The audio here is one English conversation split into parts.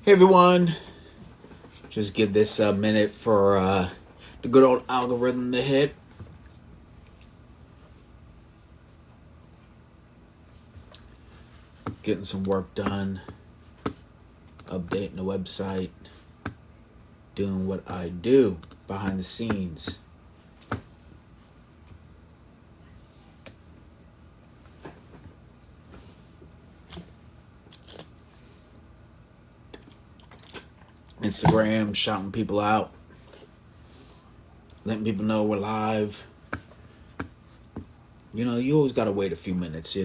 Hey everyone, just give this a minute for the good old algorithm to hit. Getting some work done, updating the website, doing what I do behind the scenes. Instagram, shouting people out, letting people know we're live. You always gotta wait a few minutes.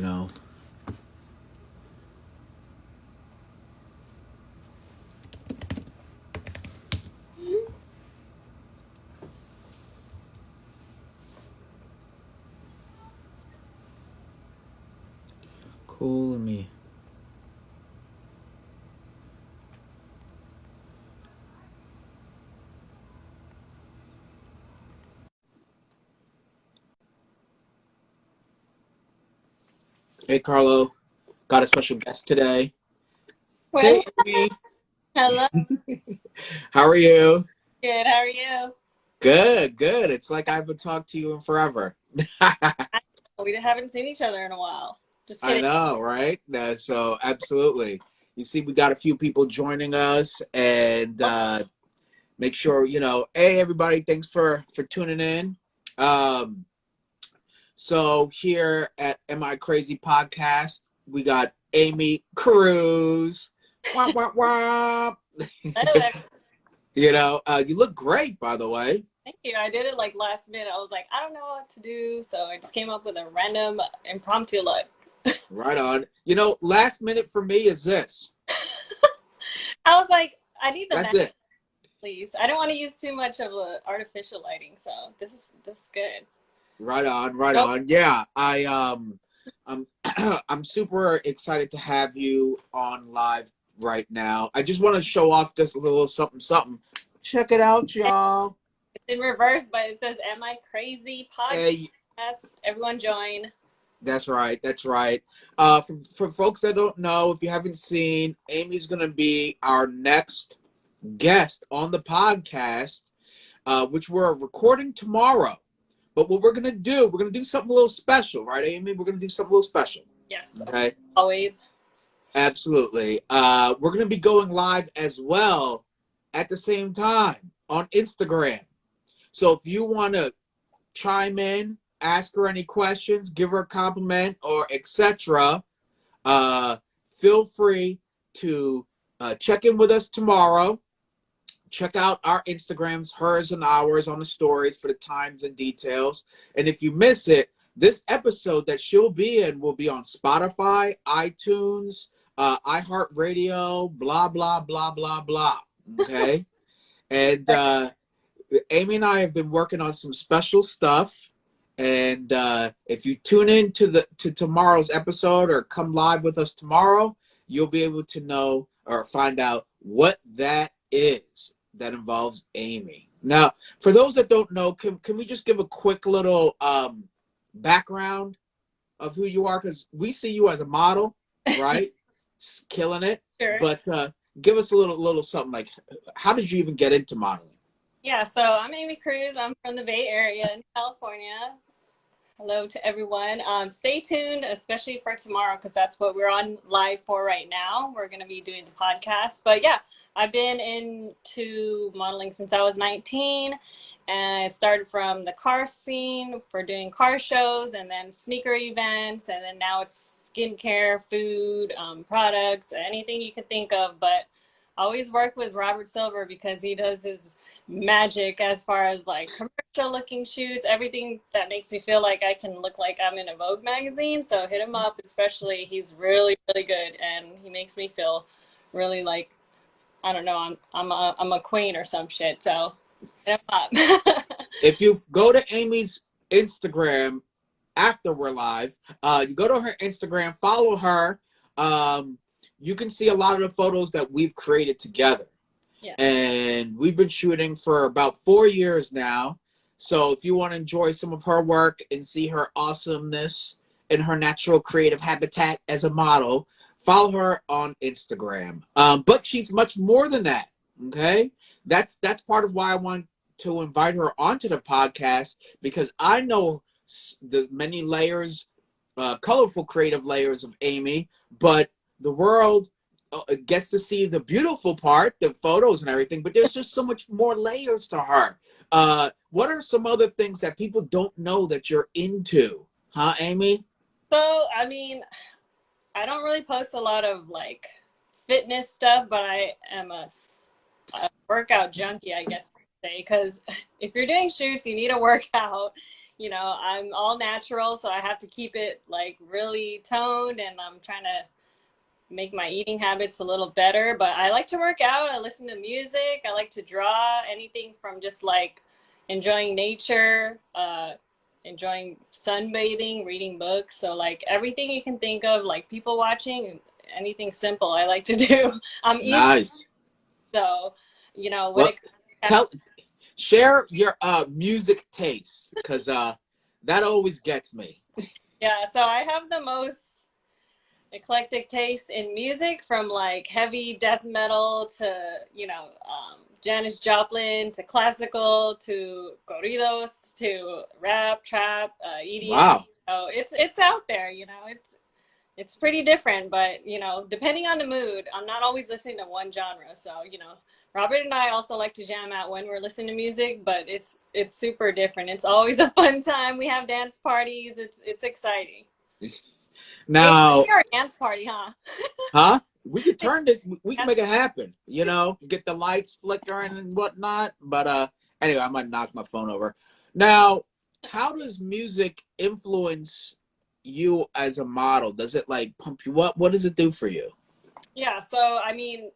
Cool, let me. Hey Carlo, got a special guest today. Well, Hey Amy, hello. how are you? Good. How are you? Good, good. It's like I haven't talked to you in forever. We haven't seen each other in a while. Just I kidding. know, right? So absolutely. You see, we got a few people joining us, and make sure Hey, everybody, thanks for tuning in. Um, so here at Am I Crazy Podcast, we got Amy Cruz. Wah, wah, wah. Hello. You look great, by the way. Thank you. I did it like last minute. I was like, I don't know what to do, so I just came up with a random impromptu look. Right on. Last minute for me is this. I was like, I need the That's natural, it. please. I don't want to use too much of the artificial lighting, so this is good. Right on, right Nope. on. Yeah, I'm I'm super excited to have you on live right now. I just want to show off just a little something something. Check it out, y'all. It's in reverse, but it says, "Am I crazy?" Hey, Podcast. Everyone join. that's right, that's right. For folks that don't know, if you haven't seen, Amy's gonna be our next guest on the podcast, which we're recording tomorrow. But what we're gonna do something a little special, right, Amy? We're gonna do something a little special. Yes, Okay. always. Absolutely. We're gonna be going live as well at the same time on Instagram. So if you want to chime in, ask her any questions, give her a compliment, or etc., feel free to check in with us tomorrow. Check out our Instagrams, hers and ours, on the stories for the times and details. And if you miss it, this episode that she'll be in will be on Spotify, iTunes, iHeartRadio, blah, blah, blah, blah, blah. Okay? And Amy and I have been working on some special stuff. And if you tune in to tomorrow's episode or come live with us tomorrow, you'll be able to know or find out what that is that involves Amy. Now, for those that don't know, can we just give a quick little background of who you are? Because we see you as a model, right? Killing it. Sure. But give us a little something like, how did you even get into modeling? Yeah, so I'm Amy Cruz. I'm from the Bay Area in California. Hello to everyone. Stay tuned, especially for tomorrow, because that's what we're on live for right now. We're going to be doing the podcast. But yeah, I've been into modeling since I was 19. And I started from the car scene for doing car shows and then sneaker events. And then now it's skincare, food, products, anything you could think of. But I always work with Robert Silver because he does his magic as far as like commercial looking shoes, everything that makes me feel like I can look like I'm in a Vogue magazine. So hit him up, especially. He's really, really good, and he makes me feel really like, I don't know, I'm a queen or some shit. So hit him up. If you go to Amy's Instagram after we're live, you go to her Instagram, follow her. You can see a lot of the photos that we've created together. Yeah. And we've been shooting for about 4 years now. So if you want to enjoy some of her work and see her awesomeness in her natural creative habitat as a model, Follow her on Instagram. But she's much more than that. Okay, that's part of why I want to invite her onto the podcast, because I know there's many layers, colorful, creative layers of Amy, but the world gets to see the beautiful part, the photos and everything. But there's just so much more layers to her. What are some other things that people don't know that you're into, huh, Amy? So, I mean, I don't really post a lot of like fitness stuff, but I am a workout junkie, I guess you could say, because if you're doing shoots, you need a workout. You know, I'm all natural, so I have to keep it like really toned, and I'm trying to make my eating habits a little better. But I like to work out. I listen to music. I like to draw. Anything from just like enjoying nature, enjoying sunbathing, reading books. So like everything you can think of, like people watching, anything simple, I like to do. I'm easy, Nice. so when Well, it tell share your music taste, because that always gets me. yeah, so I have the most eclectic taste in music, from like heavy death metal to Janis Joplin, to classical, to corridos, to rap, trap, EDM. Wow. So it's out there. It's pretty different, but depending on the mood, I'm not always listening to one genre. So Robert and I also like to jam out when we're listening to music, but it's super different. It's always a fun time. We have dance parties. It's exciting. Hey, Now, you're a dance party, huh? huh? We could turn this. We can make it happen. Get the lights flickering and whatnot. But anyway, I might knock my phone over. Now, how does music influence you as a model? Does it like pump you up? What does it do for you? Yeah, so I mean,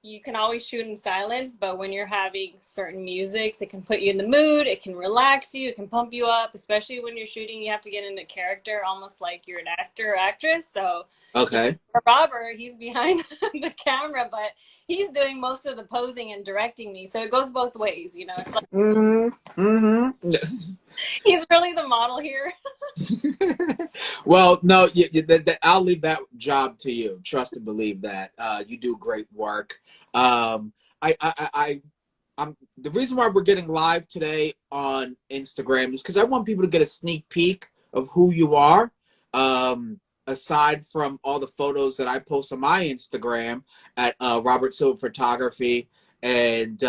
you can always shoot in silence, but when you're having certain musics, it can put you in the mood, it can relax you, it can pump you up, especially when you're shooting, you have to get into character almost like you're an actor or actress. So, Okay. for Robert, he's behind the camera, but he's doing most of the posing and directing me. So it goes both ways, It's like Mm-hmm. Mm-hmm. he's really the model here. Well, no, I'll leave that job to you. Trust and believe that you do great work. I I'm the reason why we're getting live today on Instagram is because I want people to get a sneak peek of who you are. Aside from all the photos that I post on my Instagram at Robert Silva Photography, and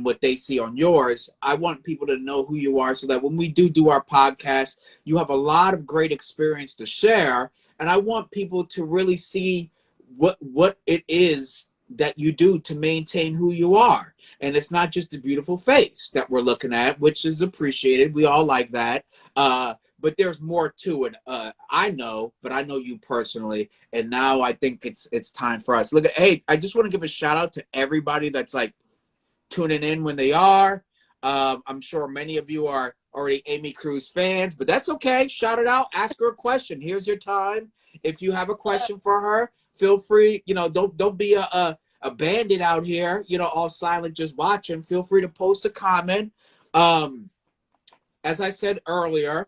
what they see on yours, I want people to know who you are, so that when we do our podcast, you have a lot of great experience to share, and I want people to really see what it is that you do to maintain who you are. And it's not just a beautiful face that we're looking at, which is appreciated. We all like that. But there's more to it. I know, but I know you personally, and now I think it's time for us. Look at, hey, I just want to give a shout out to everybody that's like tuning in when they are. I'm sure many of you are already Amy Cruz fans, but that's okay. Shout it out. Ask her a question. Here's your time. If you have a question for her, feel free. Don't be a bandit out here. All silent, just watching. Feel free to post a comment. Um, as I said earlier,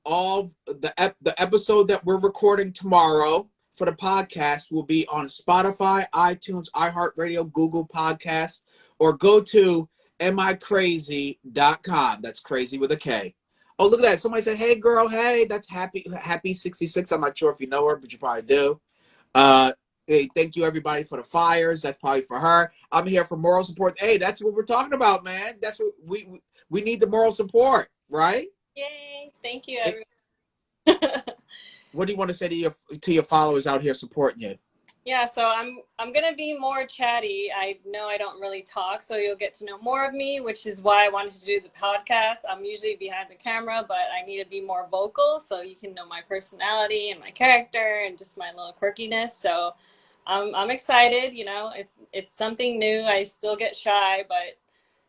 all the episode that we're recording tomorrow for the podcast will be on Spotify, iTunes, iHeartRadio, Google Podcasts, or go to amicrazy.com. That's crazy with a K. Oh, look at that. Somebody said, hey, girl, hey, that's Happy 66. I'm not sure if you know her, but you probably do. Hey, thank you, everybody, for the fires. That's probably for her. I'm here for moral support. Hey, that's what we're talking about, man. That's what we need, the moral support, right? Yay. Thank you, It, everyone. what do you want to say to your followers out here supporting you? Yeah, so I'm gonna be more chatty. I know I don't really talk, so you'll get to know more of me, which is why I wanted to do the podcast. I'm usually behind the camera, but I need to be more vocal so you can know my personality and my character and just my little quirkiness. So I'm excited. It's something new. I still get shy, but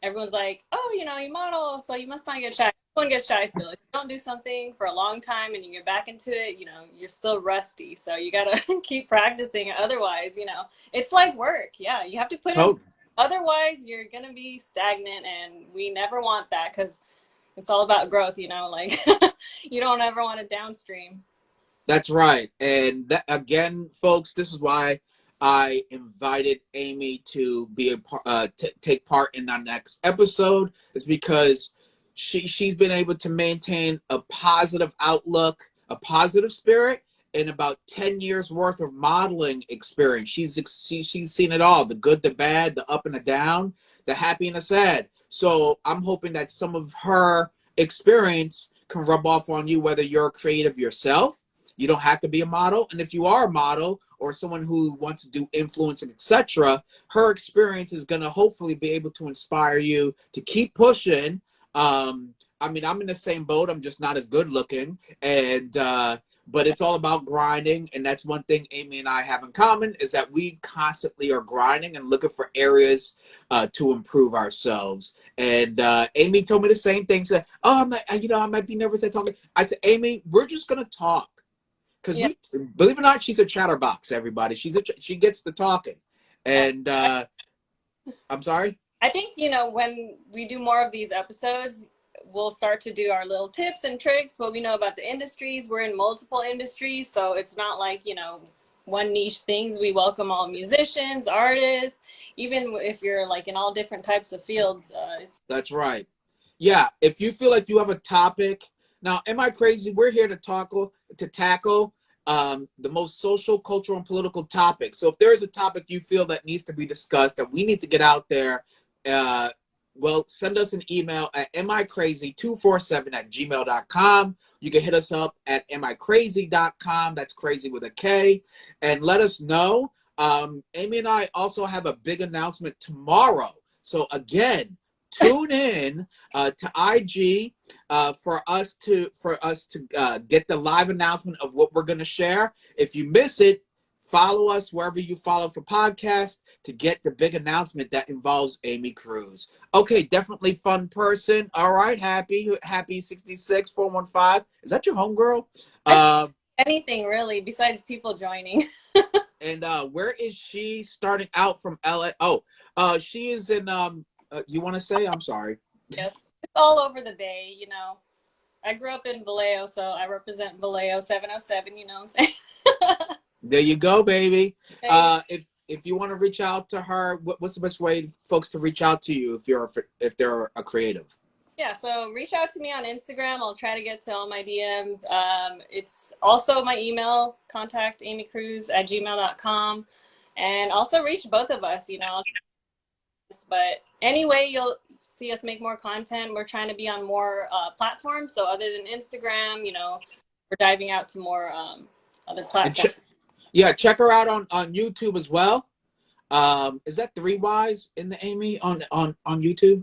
everyone's like, oh, you model, so you must not get shy. Everyone gets shy still. If you don't do something for a long time and you get back into it, you're still rusty. So you got to keep practicing. Otherwise, it's like work. Yeah, you have to put in. Totally. Otherwise, you're going to be stagnant, and we never want that, because it's all about growth, like you don't ever want to downstream. That's right. And that, again, folks, this is why I invited Amy to be take part in our next episode. Is because she's been able to maintain a positive outlook, a positive spirit, in about 10 years worth of modeling experience. She's seen it all, the good, the bad, the up and the down, the happy and the sad. So I'm hoping that some of her experience can rub off on you, whether you're a creative yourself. You don't have to be a model. And if you are a model or someone who wants to do influencing, etc., her experience is going to hopefully be able to inspire you to keep pushing. I mean, I'm in the same boat. I'm just not as good looking. But it's all about grinding. And that's one thing Amy and I have in common, is that we constantly are grinding and looking for areas to improve ourselves. And Amy told me the same thing. She said, "Oh, I might be nervous at talking." I said, "Amy, we're just gonna talk." Because Yeah. we, believe it or not, she's a chatterbox. Everybody, she gets to talking, and I'm sorry. I think, when we do more of these episodes, we'll start to do our little tips and tricks, what we know about the industries. We're in multiple industries, so it's not like, one niche things. We welcome all musicians, artists, even if you're like in all different types of fields. That's right. Yeah, if you feel like you have a topic, now, am I crazy? We're here to tackle the most social, cultural, and political topics. So if there is a topic you feel that needs to be discussed, that we need to get out there, uh, well, send us an email at micrazy247@gmail.com. You can hit us up at micrazy.com. That's crazy with a K. And let us know. Amy and I also have a big announcement tomorrow. So again, tune in to IG for us to get the live announcement of what we're going to share. If you miss it, follow us wherever you follow for podcasts to get the big announcement that involves Amy Cruz. Okay, definitely fun person. All right, happy 66 415. Is that your homegirl? Anything really besides people joining. And where is she starting out from? LA? Oh, she is in you want to say? I'm sorry. Yes, it's all over the Bay. I grew up in Vallejo, so I represent Vallejo 707. You know what I'm saying? There you go, baby. There you go. If you want to reach out to her, what's the best way folks to reach out to you if they're a creative? Yeah, so reach out to me on Instagram. I'll try to get to all my DMs. It's also my email, contact amycruz@gmail.com. And also reach both of us, But anyway, you'll see us make more content. We're trying to be on more platforms. So other than Instagram, we're diving out to more other platforms. Yeah, check her out on YouTube as well. Is that 3 Ys in the Amy on YouTube?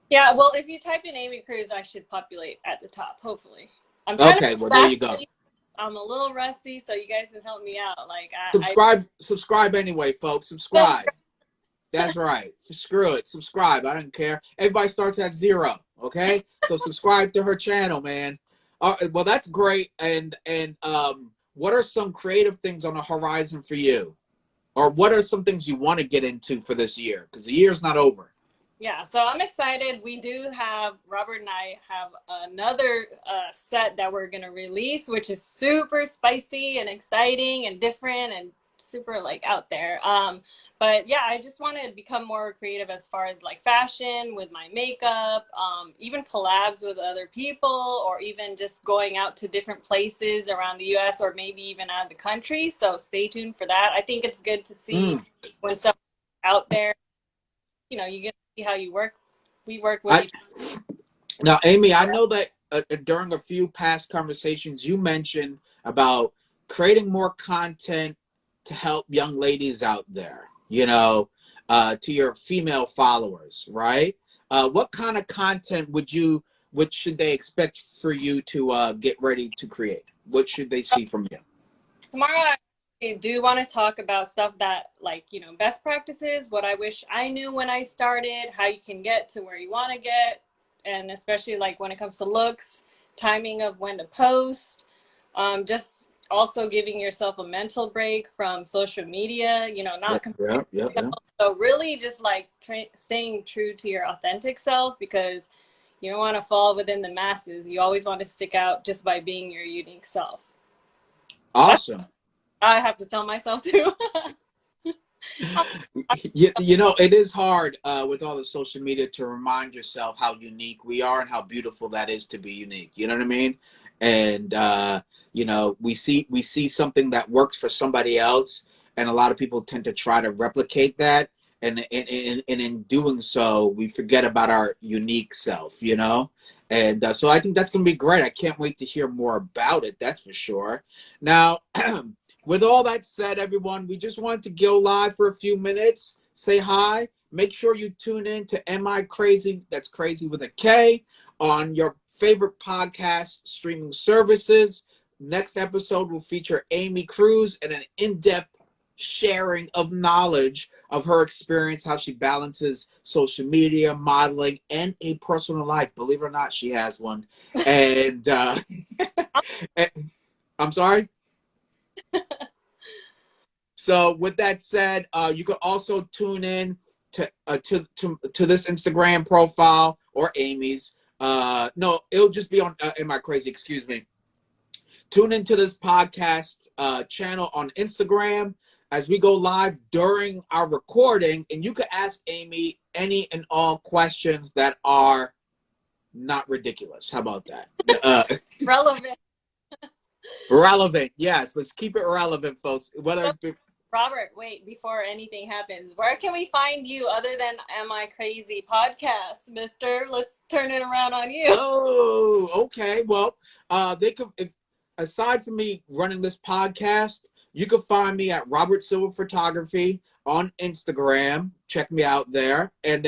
Yeah, well, if you type in Amy Cruz, I should populate at the top, hopefully. I'm trying Okay, to well, there you go. I'm a little rusty, so you guys can help me out. Like Subscribe anyway, folks. Subscribe. That's right. Screw it. Subscribe. I don't care. Everybody starts at 0. Okay, so subscribe to her channel, man. Well, that's great. And what are some creative things on the horizon for you, or what are some things you want to get into for this year? Because the year's not over. Yeah, so I'm excited. We do have, Robert and I have another set that we're going to release, which is super spicy and exciting and different and super like out there. But yeah, I just want to become more creative as far as like fashion with my makeup, even collabs with other people, or even just going out to different places around the US or maybe even out of the country. So stay tuned for that. I think it's good to see when stuff out there, you get to see how you work. We work with each other. Now, Amy, I know that during a few past conversations, you mentioned about creating more content to help young ladies out there, to your female followers, right? What kind of content what should they expect for you to get ready to create? What should they see from you? Tomorrow, I do want to talk about stuff that, like, best practices, what I wish I knew when I started, how you can get to where you want to get, and especially like when it comes to looks, timing of when to post, just also giving yourself a mental break from social media, not comparing Yeah. So really just like staying true to your authentic self, because you don't want to fall within the masses. You always want to stick out just by being your unique self. Awesome. I have to tell myself too. You know, it is hard with all the social media to remind yourself how unique we are and how beautiful that is to be unique. You know what I mean? And you know, we see something that works for somebody else, and a lot of people tend to try to replicate that. And in doing so, we forget about our unique self. You know, and so I think that's going to be great. I can't wait to hear more about it. That's for sure. Now. With all that said, everyone, we just wanted to go live for a few minutes, say hi. Make sure you tune in to Am I Crazy? That's crazy with a K on your favorite podcast streaming services. Next episode will feature Amy Cruz and an in-depth sharing of knowledge of her experience, how she balances social media, modeling, and a personal life. Believe it or not, she has one. And I'm sorry? So with that said, you can also tune in to this Instagram profile or Amy's. No, it'll just be on Am I Crazy? Excuse me. Tune into this podcast channel on Instagram as we go live during our recording, and you can ask Amy any and all questions that are not ridiculous. How about that? Relevant. Relevant, yes. Let's keep it relevant, folks. Whether Robert, wait, before anything happens, where can we find you other than Am I Crazy podcast, mister? Let's turn it around on you. Oh, okay. Well, they could, if aside from me running this podcast, you can find me at Robert Silver Photography on Instagram. Check me out there, and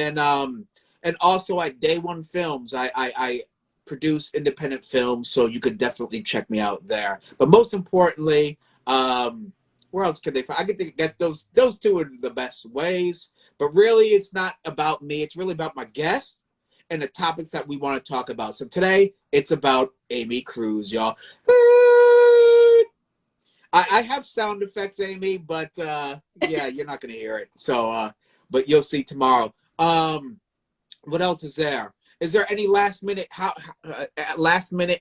also at Day One Films. I produce independent films, so you could definitely check me out there. But most importantly, where else can they find? I can think, guess those two are the best ways. But really, it's not about me. It's really about my guests and the topics that we want to talk about. So today, it's about Amy Cruz, y'all. I have sound effects, Amy, but yeah, you're not going to hear it. So, but you'll see tomorrow. What else is there? Is there any last minute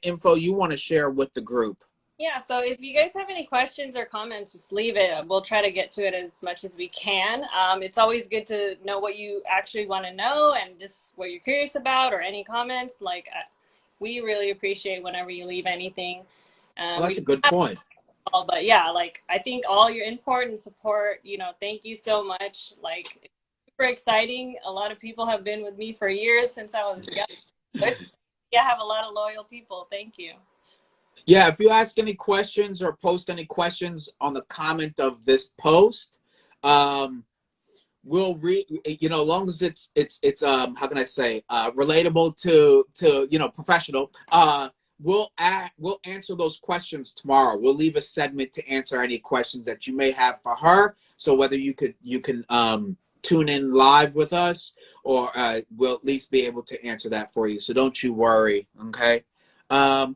info you want to share with the group? Yeah, so if you guys have any questions or comments, just leave it. We'll try to get to it as much as we can. It's always good to know what you actually want to know and just what you're curious about or any comments. Like, we really appreciate whenever you leave anything. Well, We that's a don't good have point. all, but yeah, like I think all your input and support, thank you so much. Like, it's super exciting. A lot of people have been with me for years since I was young. Yeah, I have a lot of loyal people. Thank you. Yeah, if you ask any questions or post any questions on the comment of this post, um, we'll read. You know, as long as it's how can I say relatable to professional. We'll answer those questions tomorrow. We'll leave a segment to answer any questions that you may have for her. So whether you can tune in live with us, or we'll at least be able to answer that for you. So don't you worry. Okay.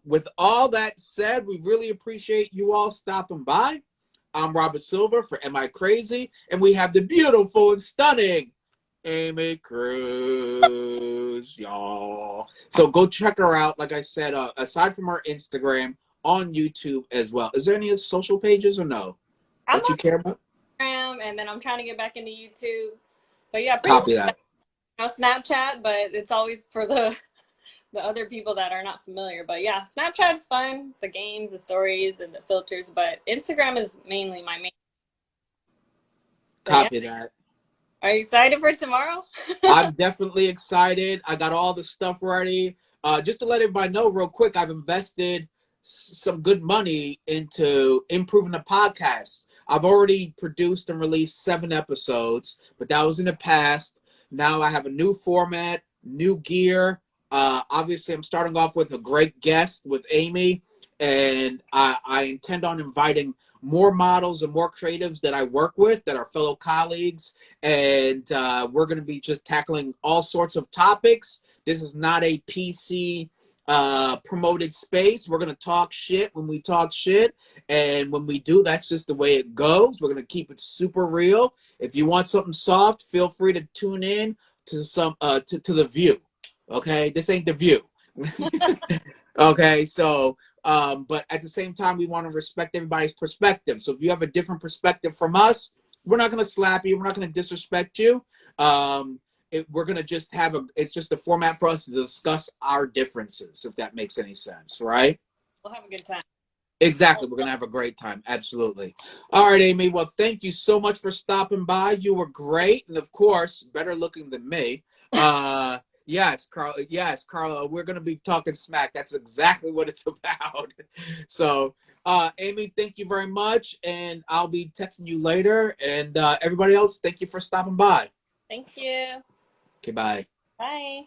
With all that said, we really appreciate you all stopping by. I'm Robert Silver for Am I Crazy? And we have the beautiful and stunning Amy Cruz, y'all. So go check her out. Like I said, aside from her Instagram, on YouTube as well. Is there any social pages or no I'm that you on care about? Instagram, and then I'm trying to get back into YouTube. But yeah, pretty Copy much that. Snapchat, but it's always for the other people that are not familiar. But yeah, Snapchat is fun, the games, the stories, and the filters. But Instagram is mainly my main. But yeah, Copy that. are you excited for tomorrow? I'm definitely excited. I got all the stuff ready. Just to let everybody know real quick, I've invested some good money into improving the podcast. I've already produced and released 7 episodes, but that was in the past. Now I have a new format, new gear. Obviously, I'm starting off with a great guest with Amy, and I intend on inviting more models and more creatives that I work with that are fellow colleagues, and we're going to be just tackling all sorts of topics. This is not a PC promoted space. We're going to talk shit when we talk shit, and when we do, that's just the way it goes. We're going to keep it super real. If you want something soft, feel free to tune in to to The View. Okay, this ain't The View. Okay, so But at the same time, we want to respect everybody's perspective. So if you have a different perspective from us, we're not going to slap you. We're not going to disrespect you. We're going to just have it's just a format for us to discuss our differences, if that makes any sense, right? We'll have a good time. Exactly. We're going to have a great time. Absolutely. All right, Amy. Well, thank you so much for stopping by. You were great. And of course, better looking than me. Yes, Carl. Yes, Carla. We're going to be talking smack. That's exactly what it's about. So, Amy, thank you very much. And I'll be texting you later. And everybody else, thank you for stopping by. Thank you. Okay, bye. Bye.